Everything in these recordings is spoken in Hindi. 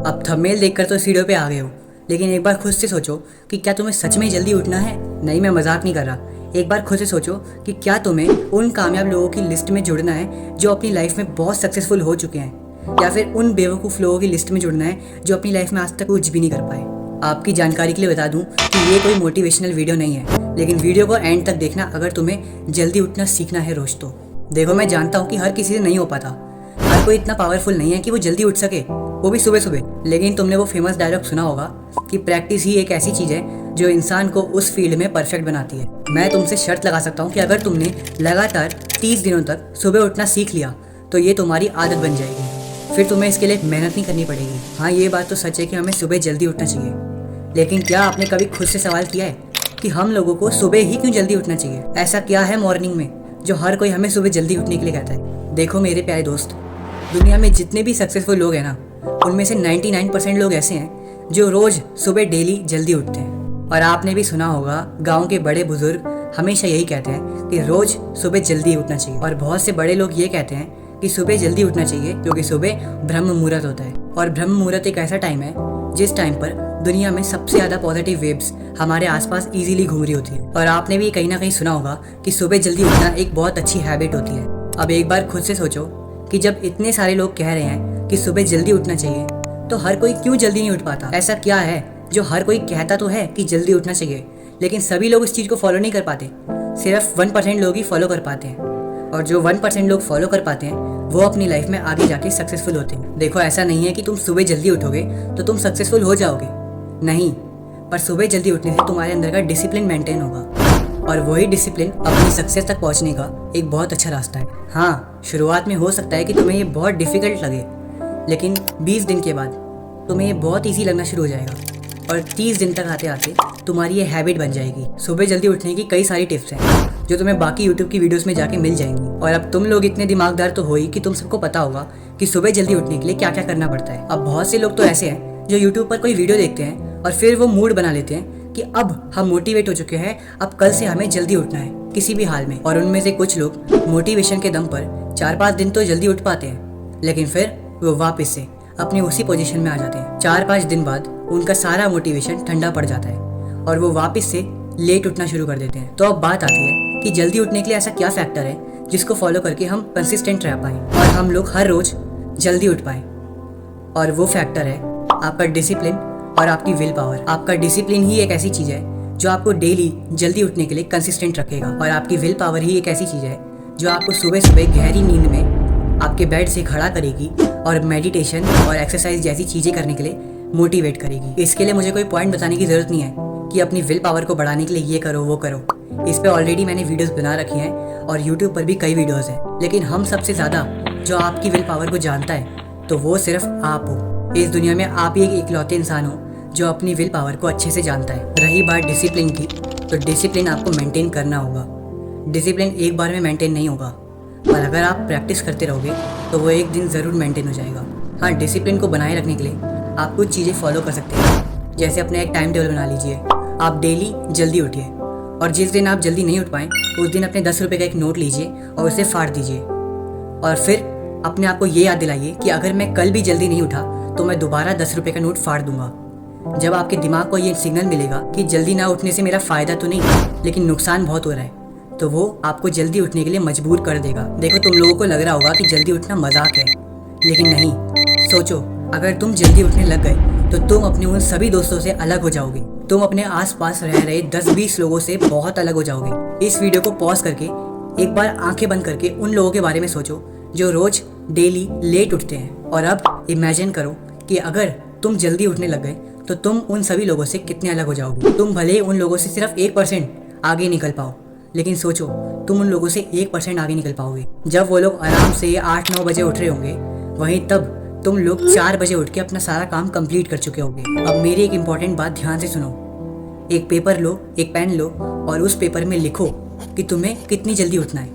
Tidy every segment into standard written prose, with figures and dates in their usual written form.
अब थंबनेल देखकर तो इस वीडियो पे आ गए हो, लेकिन एक बार खुद से सोचो कि क्या तुम्हें सच में जल्दी उठना है। नहीं, मैं मजाक नहीं कर रहा। एक बार खुद से सोचो कि क्या तुम्हें उन कामयाब लोगों की लिस्ट में जुड़ना है जो अपनी लाइफ में बहुत सक्सेसफुल हो चुके हैं, या फिर उन बेवकूफ़ लोगों की लिस्ट में जुड़ना है जो अपनी लाइफ में आज तक कुछ भी नहीं कर पाए। आपकी जानकारी के लिए बता दूं कि ये कोई मोटिवेशनल वीडियो नहीं है, लेकिन वीडियो को एंड तक देखना अगर तुम्हें जल्दी उठना सीखना है रोज तो। देखो, मैं जानता हूँ कि हर किसी से नहीं हो पाता, हर कोई इतना पावरफुल नहीं है कि वो जल्दी उठ सके, वो भी सुबह सुबह। लेकिन तुमने वो फेमस डायलॉग सुना होगा कि प्रैक्टिस ही एक ऐसी चीज़ है जो इंसान को उस फील्ड में परफेक्ट बनाती है। मैं तुमसे शर्त लगा सकता हूँ कि अगर तुमने लगातार 30 दिनों तक सुबह उठना सीख लिया तो ये तुम्हारी आदत बन जाएगी। फिर तुम्हें इसके लिए मेहनत नहीं करनी पड़ेगी। हाँ, ये बात तो सच है कि हमें सुबह जल्दी उठना चाहिए, लेकिन क्या आपने कभी खुद से सवाल किया है कि हम लोगों को सुबह ही क्यों जल्दी उठना चाहिए? ऐसा क्या है मॉर्निंग में जो हर कोई हमें सुबह जल्दी उठने के लिए कहता है? देखो मेरे प्यारे दोस्त, दुनिया में जितने भी सक्सेसफुल लोग हैं ना, उनमें से 99% लोग ऐसे हैं जो रोज सुबह डेली जल्दी उठते हैं। और आपने भी सुना होगा, गांव के बड़े बुजुर्ग हमेशा यही कहते हैं कि रोज सुबह जल्दी उठना चाहिए। और बहुत से बड़े लोग ये कहते हैं कि सुबह जल्दी उठना चाहिए क्योंकि सुबह ब्रह्म मुहूर्त होता है। और ब्रह्म मुहूर्त एक ऐसा टाइम है जिस टाइम पर दुनिया में सबसे ज़्यादा पॉजिटिव वेव्स हमारे आसपास इजीली घूम रही होती है। और आपने भी कहीं ना कहीं सुना होगा कि सुबह जल्दी उठना एक बहुत अच्छी हैबिट होती है। अब एक बार खुद से सोचो कि जब इतने सारे लोग कह रहे हैं कि सुबह जल्दी उठना चाहिए, तो हर कोई क्यों जल्दी नहीं उठ पाता? ऐसा क्या है जो हर कोई कहता तो है कि जल्दी उठना चाहिए, लेकिन सभी लोग इस चीज़ को फॉलो नहीं कर पाते? सिर्फ 1% लोग ही फॉलो कर पाते हैं, और जो 1% लोग फॉलो कर पाते हैं वो अपनी लाइफ में आगे जाके सक्सेसफुल होते हैं। देखो, ऐसा नहीं है कि तुम सुबह जल्दी उठोगे तो तुम सक्सेसफुल हो जाओगे, नहीं, पर सुबह जल्दी उठने से तुम्हारे अंदर का डिसिप्लिन मेंटेन होगा, और वही डिसिप्लिन अपनी सक्सेस तक पहुंचने का एक बहुत अच्छा रास्ता है। हाँ, शुरुआत में हो सकता है कि तुम्हें ये बहुत डिफिकल्ट लगे, लेकिन 20 दिन के बाद तुम्हें ये बहुत ईजी लगना शुरू हो जाएगा, और 30 दिन तक आते आते तुम्हारी ये हैबिट बन जाएगी। सुबह जल्दी उठने की कई सारी टिप्स हैं जो तुम्हें बाकी यूट्यूब की वीडियोस में जाके मिल जाएंगी। और अब तुम लोग इतने दिमागदार तो हो ही कि तुम सबको पता होगा कि सुबह जल्दी उठने के लिए क्या क्या करना पड़ता है। अब बहुत से लोग तो ऐसे हैं जो यूट्यूब पर कोई वीडियो देखते हैं और फिर वो मूड बना लेते हैं कि अब हम मोटिवेट हो चुके हैं, अब कल से हमें जल्दी उठना है किसी भी हाल में। और उनमें से कुछ लोग मोटिवेशन के दम पर 4-5 दिन तो जल्दी उठ पाते हैं, लेकिन फिर वो वापस से अपनी उसी पोजीशन में आ जाते हैं। 4-5 दिन बाद उनका सारा मोटिवेशन ठंडा पड़ जाता है और वो वापस से लेट उठना शुरू कर देते हैं। तो अब बात आती है कि जल्दी उठने के लिए ऐसा क्या फैक्टर है जिसको फॉलो करके हम कंसिस्टेंट रह पाएं और हम लोग हर रोज जल्दी उठ पाएं। और वो फैक्टर है आपका डिसिप्लिन और आपकी विल पावर। आपका डिसिप्लिन ही एक ऐसी चीज़ है जो आपको डेली जल्दी उठने के लिए कंसिस्टेंट रखेगा, और आपकी विल पावर ही एक ऐसी चीज़ है जो आपको सुबह सुबह गहरी नींद में आपके बेड से खड़ा करेगी और मेडिटेशन और एक्सरसाइज जैसी चीज़ें करने के लिए मोटिवेट करेगी। इसके लिए मुझे कोई पॉइंट बताने की ज़रूरत नहीं है कि अपनी विल पावर को बढ़ाने के लिए ये करो वो करो। इस पे ऑलरेडी मैंने वीडियोस बना रखी हैं और यूट्यूब पर भी कई वीडियोस हैं, लेकिन हम सबसे ज़्यादा जो आपकी विल पावर को जानता है तो वो सिर्फ आप हो। इस दुनिया में आप ही एक इकलौते इंसान हो जो अपनी विल पावर को अच्छे से जानता है। रही बात डिसिप्लिन की, तो डिसिप्लिन आपको मेंटेन करना होगा। डिसिप्लिन एक बार में मेंटेन नहीं होगा, पर अगर आप प्रैक्टिस करते रहोगे तो वो एक दिन ज़रूर मेंटेन हो जाएगा। हाँ, डिसिप्लिन को बनाए रखने के लिए आप कुछ चीज़ें फॉलो कर सकते हैं, जैसे अपने एक टाइम टेबल बना लीजिए। आप डेली जल्दी उठिए, और जिस दिन आप जल्दी नहीं उठ पाएँ उस दिन अपने 10 रुपये का एक नोट लीजिए और उसे फाड़ दीजिए, और फिर अपने आप को ये याद दिलाइए कि अगर मैं कल भी जल्दी नहीं उठा तो मैं दोबारा 10 रुपये का नोट फाड़ दूंगा। जब आपके दिमाग को ये सिग्नल मिलेगा कि जल्दी ना उठने से मेरा फ़ायदा तो नहीं लेकिन नुकसान बहुत हो रहा है, तो वो आपको जल्दी उठने के लिए मजबूर कर देगा। देखो, तुम लोगों को लग रहा होगा कि जल्दी उठना मजाक है, लेकिन नहीं। सोचो, अगर तुम जल्दी उठने लग गए तो तुम अपने उन सभी दोस्तों से अलग हो जाओगे। तुम अपने आसपास रह रहे 10-20 लोगों से बहुत अलग हो जाओगे। इस वीडियो को पॉज करके एक बार आंखें बंद करके उन लोगों के बारे में सोचो जो रोज डेली लेट उठते हैं, और अब इमेजिन करो कि अगर तुम जल्दी उठने लग गए तो तुम उन सभी लोगों से कितने अलग हो जाओगे। तुम भले ही उन लोगों से सिर्फ 1% आगे निकल पाओ, लेकिन सोचो तुम उन लोगों से 1% आगे निकल पाओगे। जब वो लोग आराम से 8-9 बजे उठ रहे होंगे, वहीं तब तुम लोग 4 बजे उठ के अपना सारा काम कंप्लीट कर चुके होंगे। अब मेरी एक इम्पॉर्टेंट बात ध्यान से सुनो। एक पेपर लो, एक पेन लो, और उस पेपर में लिखो कि तुम्हें कितनी जल्दी उठना है।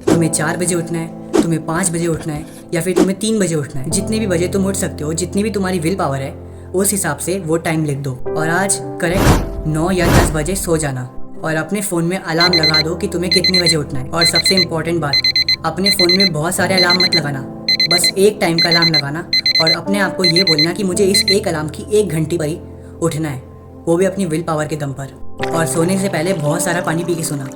तुम्हें 4 बजे उठना है, तुम्हें 5 बजे उठना है, या फिर तुम्हें 3 बजे उठना है। जितने भी बजे तुम उठ सकते हो, जितनी भी तुम्हारी विल पावर है, उस हिसाब से वो टाइम लिख दो। और आज करेक्ट 9 या 10 बजे सो जाना, और अपने फ़ोन में अलार्म लगा दो कि तुम्हें कितने बजे उठना है। और सबसे इम्पॉर्टेंट बात, अपने फ़ोन में बहुत सारे अलार्म मत लगाना, बस एक टाइम का अलार्म लगाना और अपने आप को ये बोलना कि मुझे इस एक अलार्म की 1 घंटे पर ही उठना है, वो भी अपनी विल पावर के दम पर। और सोने से पहले बहुत सारा पानी पी के सोना।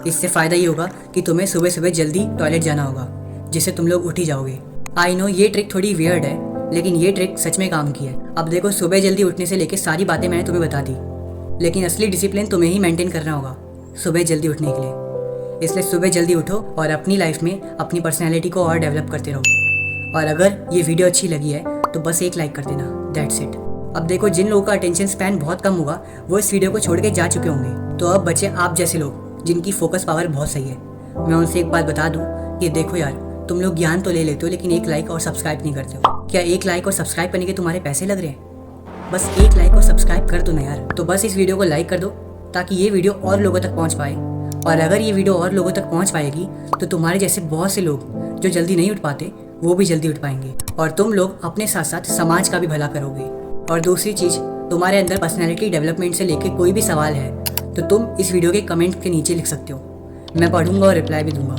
इससे फ़ायदा ये होगा कि तुम्हें सुबह सुबह जल्दी टॉयलेट जाना होगा, जिससे तुम लोग उठ ही जाओगे। आई नो ये ट्रिक थोड़ी वियर्ड है, लेकिन ये ट्रिक सच में काम की है। अब देखो, सुबह जल्दी उठने से लेकर सारी बातें मैंने तुम्हें बता दी, लेकिन असली डिसिप्लिन तुम्हें ही मेंटेन करना होगा सुबह जल्दी उठने के लिए। इसलिए सुबह जल्दी उठो और अपनी लाइफ में अपनी पर्सनैलिटी को और डेवलप करते रहो। और अगर ये वीडियो अच्छी लगी है तो बस एक लाइक कर देना, दैट्स इट। अब देखो, जिन लोगों का अटेंशन स्पैन बहुत कम होगा वो इस वीडियो को छोड़ के जा चुके होंगे। तो अब बचे आप जैसे लोग जिनकी फोकस पावर बहुत सही है। मैं उनसे एक बात बता दूँ कि देखो यार, तुम लोग ज्ञान तो ले लेते हो लेकिन एक लाइक और सब्सक्राइब नहीं करते हो। क्या एक लाइक और सब्सक्राइब करने के तुम्हारे पैसे लग रहे हैं? बस एक लाइक और सब्सक्राइब कर दो ना यार। तो बस इस वीडियो को लाइक कर दो ताकि ये वीडियो और लोगों तक पहुंच पाए। और अगर ये वीडियो और लोगों तक पहुंच पाएगी तो तुम्हारे जैसे बहुत से लोग जो जल्दी नहीं उठ पाते वो भी जल्दी उठ पाएंगे, और तुम लोग अपने साथ साथ समाज का भी भला करोगे। और दूसरी चीज़, तुम्हारे अंदर पर्सनैलिटी डेवलपमेंट से लेके कोई भी सवाल है तो तुम इस वीडियो के कमेंट के नीचे लिख सकते हो, मैं पढ़ूंगा और रिप्लाई भी दूंगा।